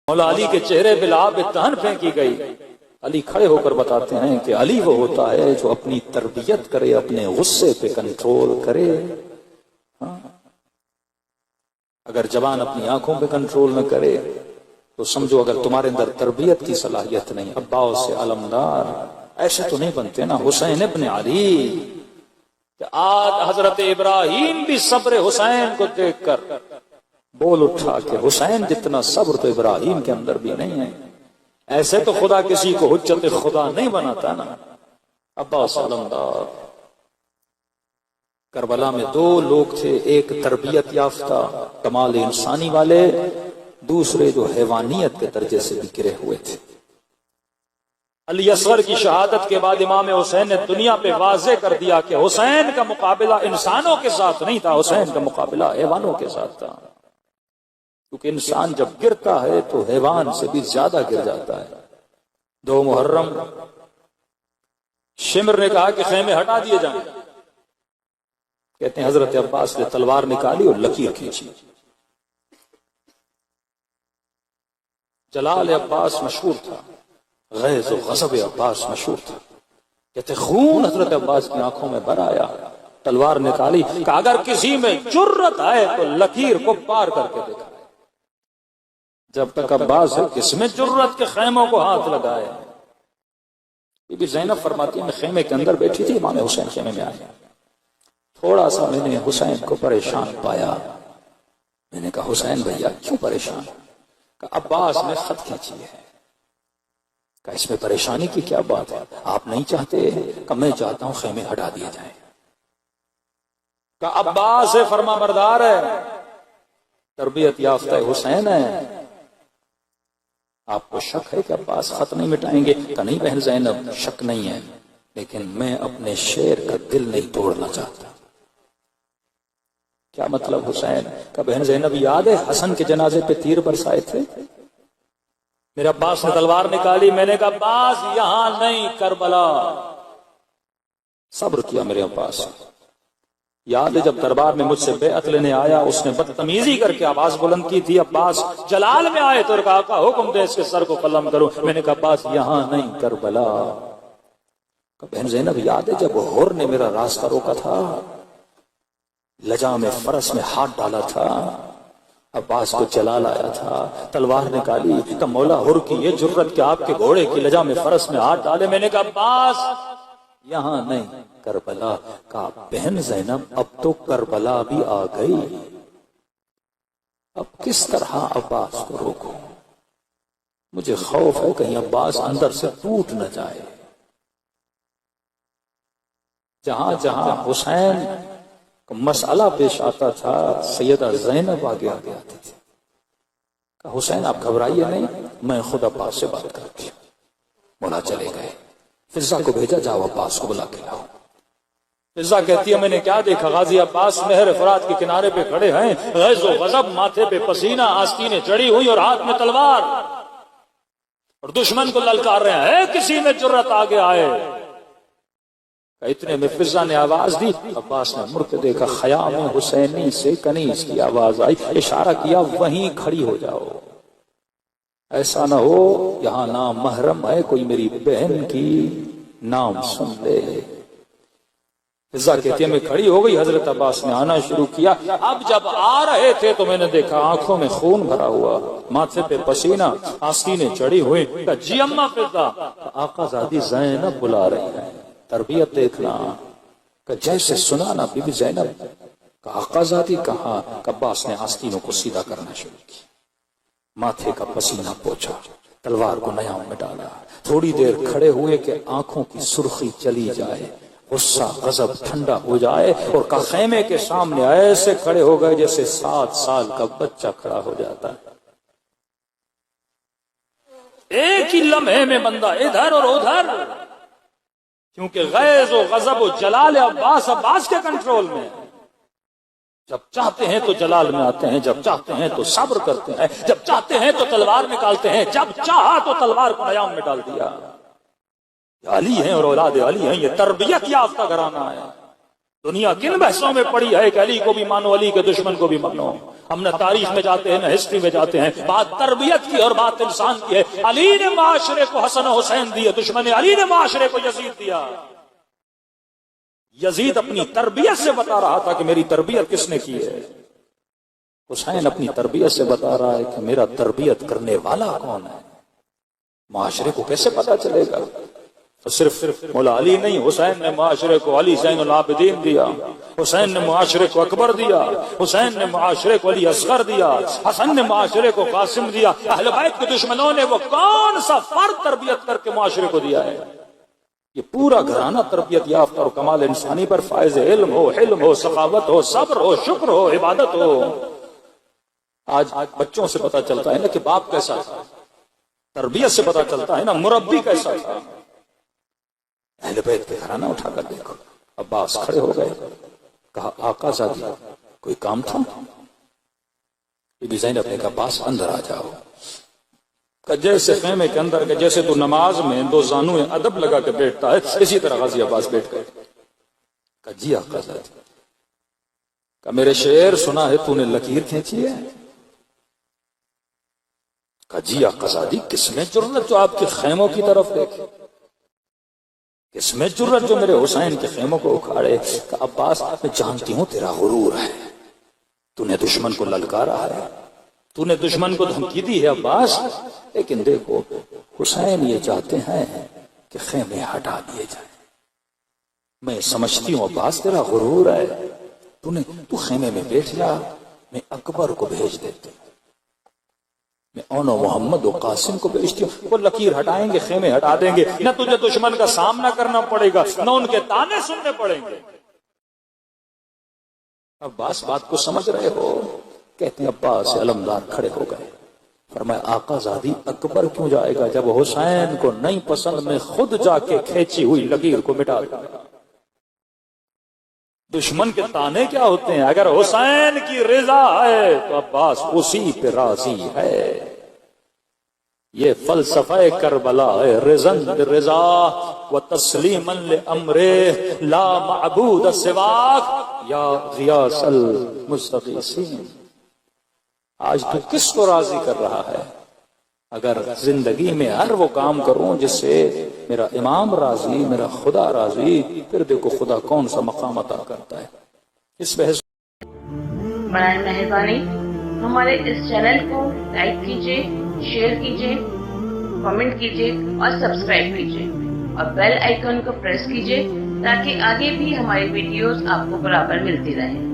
مولا علی کے چہرے پہ لعاب دہن پھینکی گئی۔ علی کھڑے ہو کر بتاتے ہیں کہ علی وہ ہوتا ہے جو اپنی تربیت کرے، اپنے غصے پہ کنٹرول کرے۔ اگر زبان اپنی آنکھوں پہ کنٹرول نہ کرے تو سمجھو اگر تمہارے اندر تربیت کی صلاحیت نہیں۔ عباس سے علمدار ایسے تو نہیں بنتے نا۔ حسین ابن علی، کہ آج حضرت ابراہیم بھی صبر حسین کو دیکھ کر بول اٹھا کہ حسین جتنا صبر تو ابراہیم کے اندر بھی نہیں ہے۔ ایسے تو خدا کسی کو حجت خدا نہیں بناتا نا۔ عباس علمدار۔ کربلا میں دو لوگ تھے، ایک تربیت یافتہ کمال انسانی والے، دوسرے جو حیوانیت کے درجے سے بھی گرے ہوئے تھے۔ علی اصغر کی شہادت کے بعد امام حسین نے دنیا پہ واضح کر دیا کہ حسین کا مقابلہ انسانوں کے ساتھ نہیں تھا، حسین کا مقابلہ حیوانوں کے ساتھ تھا۔ کیونکہ انسان جب گرتا ہے تو حیوان سے بھی زیادہ گر جاتا ہے۔ 2 محرم شمر نے کہا کہ خیمے ہٹا دیے جائیں۔ کہتے ہیں حضرت عباس نے تلوار نکالی اور لکیر کھینچی۔ جلال عباس مشہور تھا، غیظ و غضب عباس مشہور تھا۔ کہتے خون حضرت عباس کی آنکھوں میں بھر آیا، تلوار نکالی کہ اگر کسی میں جرت آئے تو لکیر کو پار کر کے دیکھا۔ جب تک عباس ہے کس میں جرت کے خیموں کو ہاتھ لگائے۔ بی بی زینب فرماتی ہے میں خیمے کے اندر بیٹھی تھی، امام حسین خیمے میں آیا، تھوڑا سا میں نے حسین کو پریشان پایا۔ میں نے کہا حسین بھیا کیوں پریشان؟ کہ عباس نے خط کھینچی ہے۔ کہ اس میں پریشانی کی کیا بات ہے؟ آپ نہیں چاہتے؟ کہ میں چاہتا ہوں خیمے ہٹا دیے جائیں۔ کہ عباس فرما بردار ہے، تربیت یافتہ حسین ہے، آپ کو شک ہے کہ عباس خط نہیں مٹائیں گے؟ کہ نہیں بہن زینب شک نہیں ہے، لیکن میں اپنے شیر کا دل نہیں توڑنا چاہتا۔ کیا مطلب حسین؟ کہ بہن زینب یاد ہے حسن کے جنازے پہ تیر برسائے تھے؟ میرے عباس نے تلوار نکالی، میں نے کہا عباس یہاں نہیں کربلا۔ صبر کیا میرے عباس۔ یاد ہے جب دربار میں مجھ سے بیعت لینے آیا اس نے بدتمیزی کر کے آواز بلند کی تھی۔ عباس جلال میں آئے تو کہا آقا حکم دے اس کے سر کو قلم کرو۔ میں نے کہا عباس یہاں نہیں کربلا۔ بہن زینب یاد ہے جب حر نے میرا راستہ روکا تھا، لجام فرس میں ہاتھ ڈالا تھا، عباس کو جلال آیا تھا، تلوار نکالی کہ مولا حر کی یہ جرت کہ آپ کے گھوڑے کی لجام فرس میں ہاتھ ڈالے۔ میں نے کہا عباس یہاں نہیں کربلا۔ کہا بہن زینب اب تو کربلا بھی آ گئی، اب کس طرح عباس کو روکو؟ مجھے خوف ہے کہیں عباس اندر سے ٹوٹ نہ جائے۔ جہاں جہاں حسین کو مسئلہ پیش آتا تھا سیدہ زینب آگے آگے آتی تھی۔ کہا حسین آپ گھبرائیے نہیں، میں خود عباس سے بات کرتی ہوں۔ مولا چلے گئے، فضا کو بھیجا جاؤ عباس کو بلا کے لاؤ۔ فضا کہتی ہے میں نے کیا دیکھا، غازی عباس نہر فرات کے کنارے پہ کھڑے ہیں، غیظ و غضب، ماتھے پہ پسینہ، آستینیں چڑھی ہوئی اور ہاتھ میں تلوار، اور دشمن کو للکار رہے ہیں کسی میں جرت آگے آئے۔ اتنے میں فضا نے آواز دی، عباس نے مڑ کے دیکھا، خیام حسینی سے کنیز کی آواز آئی، اشارہ کیا وہیں کھڑی ہو جاؤ، ایسا نہ ہو یہاں نام محرم ہے کوئی میری بہن کی نام سن لے۔ فضا کہتی ہے میں کھڑی ہو گئی، حضرت عباس نے آنا شروع کیا۔ اب جب آ رہے تھے تو میں نے دیکھا آنکھوں میں خون بھرا ہوا، ماتھے پہ پسینہ، آستینیں چڑھی ہوئی۔ کہا جی اما فضا، آقا زادی زینب بلا رہی ہیں، تربیت دیکھنا۔ کہ جیسے سنا نا بی بی زینب، کہ آقا زادی کہاں؟ کہ عباس نے آستینوں کو سیدھا کرنا شروع کیا، ماتھے کا پسینہ پوچھا، تلوار کو نیام میں ڈالا، تھوڑی دیر کھڑے ہوئے کہ آنکھوں کی سرخی چلی جائے، غصہ غضب ٹھنڈا ہو جائے، اور کا خیمے کے سامنے ایسے کھڑے ہو گئے جیسے 7 سال کا بچہ کھڑا ہو جاتا ہے۔ ایک ہی لمحے میں بندہ ادھر اور ادھر، کیونکہ غیظ و غضب و جلال عباس کے کنٹرول میں۔ جب چاہتے ہیں تو جلال میں آتے ہیں، جب چاہتے ہیں تو صبر کرتے ہیں، جب چاہتے ہیں تو تلوار نکالتے ہیں، جب چاہا تو تلوار کو نیام میں ڈال دیا۔ علی ہیں اور اولاد علی ہیں، یہ تربیت یافتہ گھرانہ ہے۔ دنیا کن بحثوں میں پڑی ہے کہ علی کو بھی مانو علی کے دشمن کو بھی مانو. ہم نہ تاریخ میں جاتے ہیں نہ ہسٹری میں جاتے ہیں. بات تربیت کی اور بات انسان کی ہے. علی نے معاشرے کو حسن و حسین دیے, دشمن علی نے معاشرے کو یزید دیا. یزید اپنی تربیت سے بتا رہا تھا کہ میری تربیت کس نے کی ہے. حسین اپنی تربیت سے بتا رہا ہے کہ میرا تربیت کرنے والا کون ہے. معاشرے کو کیسے پتا چلے گا؟ تو صرف مولا علی نہیں, حسین نے معاشرے کو علی زین العابدین دیا, حسین نے معاشرے کو اکبر دیا, حسین نے معاشرے کو علی اصغر دیا, حسن نے معاشرے کو قاسم دیا. اہل بیت کے دشمنوں نے وہ کون سا فرد تربیت کر کے معاشرے کو دیا ہے؟ یہ پورا گھرانہ تربیت یافتہ اور کمال انسانی پر فائز علم ہو, حلم ہو, سخاوت ہو, صبر ہو, شکر ہو, عبادت ہو. آج بچوں سے پتا چلتا ہے نا کہ باپ کیسا تھا, تربیت سے پتا چلتا ہے نا مربی کیسا تھا. اہل بیت کے گھرانہ اٹھا کر دیکھو. عباس کھڑے ہو گئے, کہا آقا زادی کوئی کام تھا؟ بی بی زینب نے کہا عباس اندر آ جاؤ. کہ جیسے خیمے کے اندر کہ جیسے تو نماز میں دو زانویں ادب لگا کے بیٹھتا ہے, اسی طرح غازی عباس بیٹھ گئے. کہ جی آقا زادی. کہ میرے شعر سنا ہے تو نے لکیر کھینچی ہے؟ کہ جی آقا زادی. کس میں جرأت جو آپ کے خیموں کی طرف دیکھے, کس میں جرأت جو میرے حسین کے خیموں کو اکھاڑے. کہ عباس میں جانتی ہوں تیرا غرور ہے, تو نے دشمن کو للکارا ہے, تو نے دشمن کو دھمکی دی ہے عباس, لیکن دیکھو حسین یہ چاہتے ہیں کہ خیمے ہٹا دیے جائیں. میں سمجھتی ہوں عباس تیرا غرور ہے, تو خیمے میں بیٹھ جا, میں اکبر کو بھیج دیتی ہوں, میں اونو محمد و قاسم کو بھیجتی ہوں, وہ لکیر ہٹائیں گے, خیمے ہٹا دیں گے. نہ تجھے دشمن کا سامنا کرنا پڑے گا, نہ ان کے تانے سننے پڑیں گے. عباس بات کو سمجھ رہے ہو؟ کہتے ہیں عباس علمدار کھڑے ہو گئے. فرمایا آقا زادی اکبر کیوں جائے گا جب حسین کو نہیں پسند, میں خود جا کے کھینچی ہوئی لکیر کو مٹا دوں گا. دشمن کے تانے کیا ہوتے ہیں؟ اگر حسین کی رضا ہے تو عباس اسی پہ راضی ہے. یہ فلسفہ کربلا ہے, رضن بالرضا و تسلیما لامر لا معبود سواک یا غیاث المستغیثین. آج تو کس کو راضی کر رہا ہے؟ اگر زندگی میں ہر وہ کام کروں جس سے میرا امام راضی, میرا خدا راضی, پھر دیکھو خدا کون سا مقام عطا کرتا ہے. اس بحث برائے مہربانی ہمارے اس چینل کو لائک کیجیے, شیئر کیجیے, کمنٹ کیجیے اور سبسکرائب کیجیے اور بیل آئیکن کو پریس کیجیے تاکہ آگے بھی ہماری ویڈیوز آپ کو برابر ملتی رہیں.